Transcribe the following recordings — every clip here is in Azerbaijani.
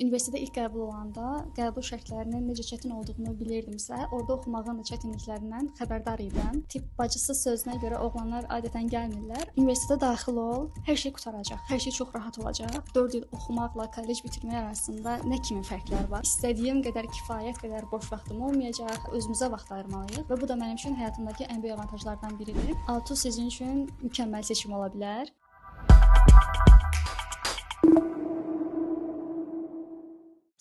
Universitetə ilk qəbul olanda qəbul şərtlərinin necə çətin olduğunu bilirdimsə, orada oxumağın da çətinliklərindən xəbərdar idim. Tibb bacısı sözünə görə oğlanlar adətən gəlmirlər. Universitetə daxil ol, hər şey qurtaracaq. Hər şey çox rahat olacaq. 4 il oxumaqla kollec bitirmək arasında nə kimi fərqlər var? İstədiyim qədər kifayət qədər boş vaxtım olmayacaq. Özümüzə vaxt ayırmalıyıq və bu da mənim üçün həyatımdakı ən böyük avantajlardan biridir. Altu sizin üçün mükəmməl seçim ola bilər.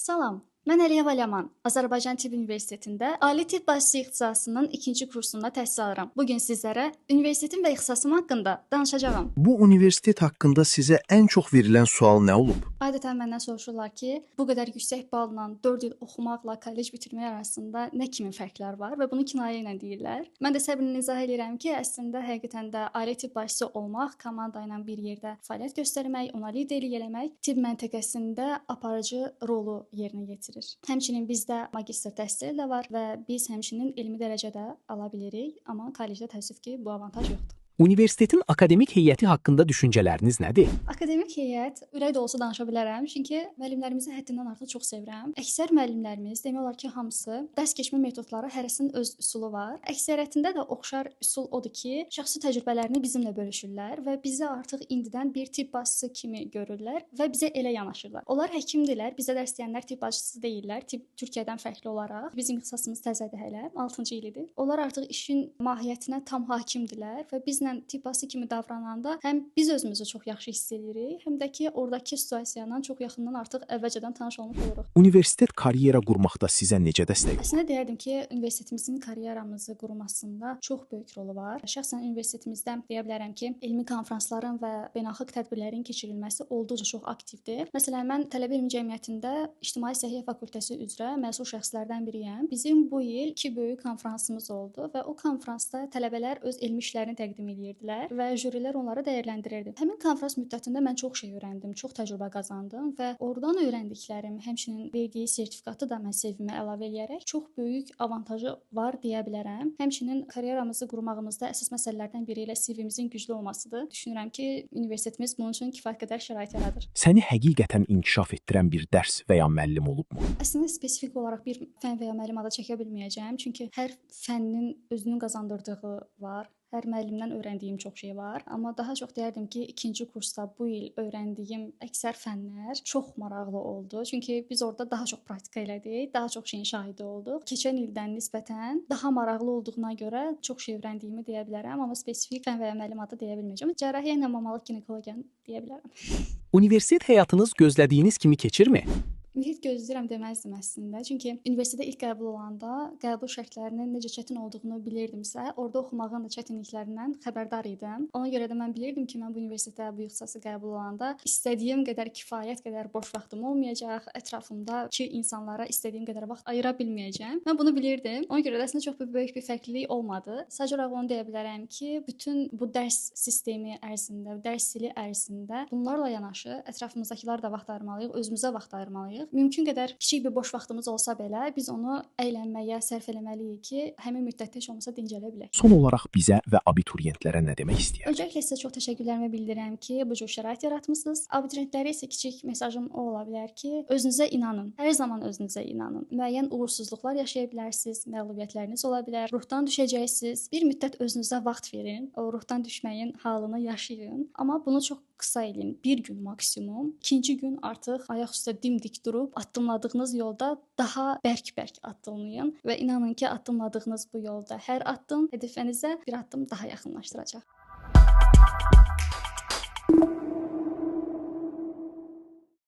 Salam, mən Əliyə Valyaman, Azərbaycan Tibb Universitetində Ali Tibb Bacısı ixtisasının 2-ci kursunda təhsil alıram. Bugün sizlərə universitetim və ixtisasım haqqında danışacağam. Bu universitet haqqında sizə ən çox verilən sual nə olub? Adətən məndən soruşurlar ki, bu qədər yüksək balla 4 il oxumaqla kollec bitirmək arasında nə kimi fərqlər var və bunu kinayə ilə deyirlər. Mən də səbirlə izah edirəm ki, əslində həqiqətən də Ali Tibb Bacısı olmaq, komanda ilə bir yerdə fəaliyyət göstərmək, ona liderlik eləmək tibb məntəqəsində aparıcı rolu yerinə yetirir. Həmçinin bizdə magistr təhsili də var və biz həmçinin elmi dərəcədə ala bilirik, amma kollecdə təəssüf ki, bu avantaj yoxdur. Universitetin akademik heyəti haqqında düşüncələriniz nədir? Akademik heyət ürək dolusu danışa bilərəm, çünki müəllimlərimizi həddindən artıq çox sevirəm. Əksər müəllimlərimiz demək olar ki, hamısı dərs keçmə metodları hərəsinin öz üsulu var. Əksəriyyətində də oxşar üsul odur ki, şəxsi təcrübələrini bizimlə bölüşürlər və bizi artıq indidən bir tibb bacısı kimi görürlər və bizə elə yanaşırlar. Onlar həkimdirlər, bizə dərs deyənlər tibb bacısı deyillər. Tibb Türkiyədən fərqli olaraq bizim ixtisasımız təzədir hələ, 6-cı ilidir. Onlar artıq işin mahiyyətinə tam hakimdirlər və bizlə tibb bacısı kimi davrananda həm biz özümüzü çox yaxşı hiss edirik, həm də ki, oradakı situasiyadan çox yaxından artıq əvvəlcədən tanış olmuş oluruq. Universitet karyera qurmaqda sizə necə dəstək olur? Əslində deyərdim ki, universitetimizin karyeramızı qurmasında çox böyük rolu var. Şəxsən universitetimizdə deyə bilərəm ki, elmi konfransların və beynəlxalq tədbirlərin keçirilməsi olduqca çox aktivdir. Məsələn, mən tələbə elmi cəmiyyətində İctimai Səhiyyə fakültəsi üzrə məsul şəxslərdən biriyəm. Bizim bu il 2 böyük konfransımız oldu və o konfransda tələbələr öz elmi işlərini təqdim edirdilər və jürilər onları dəyərləndirirdi. Həmin konfrans müddətində mən çox şey öyrəndim, çox təcrübə qazandım və oradan öyrəndiklərim, həmçinin verdiyi sertifikatı da mən CV-mə əlavə edərək çox böyük avantajı var deyə bilərəm. Həmçinin karyeramızı qurmağımızda əsas məsələlərdən biri ilə CV-mizin güclü olmasıdır. Düşünürəm ki, universitetimiz bunun üçün kifayət qədər şərait yaradır. Səni həqiqətən inkişaf etdirən bir dərs və ya müəllim olubmu? Əslində spesifik olaraq bir fən və ya müəllim adı çəkə bilməyəcəm, çünki hər fənnin özünün qazandırdığı var. Hər müəllimdən öyrəndiyim çox şey var, amma daha çox deyərdim ki, 2-ci kursda bu il öyrəndiyim əksər fənlər çox maraqlı oldu. Çünki biz orada daha çox praktika elədik, daha çox şeyin şahidi olduq. Keçən ildən nisbətən daha maraqlı olduğuna görə çox şey öyrəndiyimi deyə bilərəm, amma spesifik fən və ya müəllim adı deyə bilməyəcəm. Cərrahiyyə ilə mamalıq ginekologiyanı deyə bilərəm. Universitet həyatınız gözlədiyiniz kimi keçirmi? Mühit gözləyirəm deməzdim əslində. Çünki universitetə ilk qəbul olanda qəbul şərtlərinin necə çətin olduğunu bilirdimsə, orada oxumağın da çətinliklərindən xəbərdar idim. Ona görə də mən bilirdim ki, mən bu universitetə bu ixtisası qəbul olanda istədiyim qədər kifayət qədər boş vaxtım olmayacaq, ətrafımdakı insanlara istədiyim qədər vaxt ayıra bilməyəcəm. Mən bunu bilirdim. Ona görə də əslində çox böyük bir fərqlilik olmadı. Sadəcə olaraq onu deyə bilərəm ki, bütün bu dərs sistemi ərzində, dərs ili ərzində bunlarla yanaşı ətrafımızdakılara da vaxt ayırmalıyıq, özümüzə vaxt ayırmalıyıq. Mümkün qədər kiçik bir boş vaxtımız olsa belə, biz onu əylənməyə sərf eləməliyik ki, həmin müddətdə heç olmasa dincələ bilək. Son olaraq bizə və abituriyentlərə nə demək istəyirəm? Öncəliklə sizə çox təşəkkürlərimi bildirirəm ki, bu cür şərait yaratmısınız. Abituriyentlərə isə kiçik mesajım o ola bilər ki, özünüzə inanın. Hər zaman özünüzə inanın. Müəyyən uğursuzluqlar yaşaya bilərsiniz, məğlubiyyətləriniz ola bilər, ruhdan düşəcəksiniz. Bir müddət özünüzə vaxt verin, o ruhdan düşməyin halını yaşayın, amma bunu çox qısa eləyin. Bir gün maksimum. 2-ci gün artıq ayaq üstə dimdik durub addımladığınız yolda daha bərk-bərk addımlayın və inanın ki, addımladığınız bu yolda hər addım hədəfənizə bir addım daha yaxınlaşdıracaq.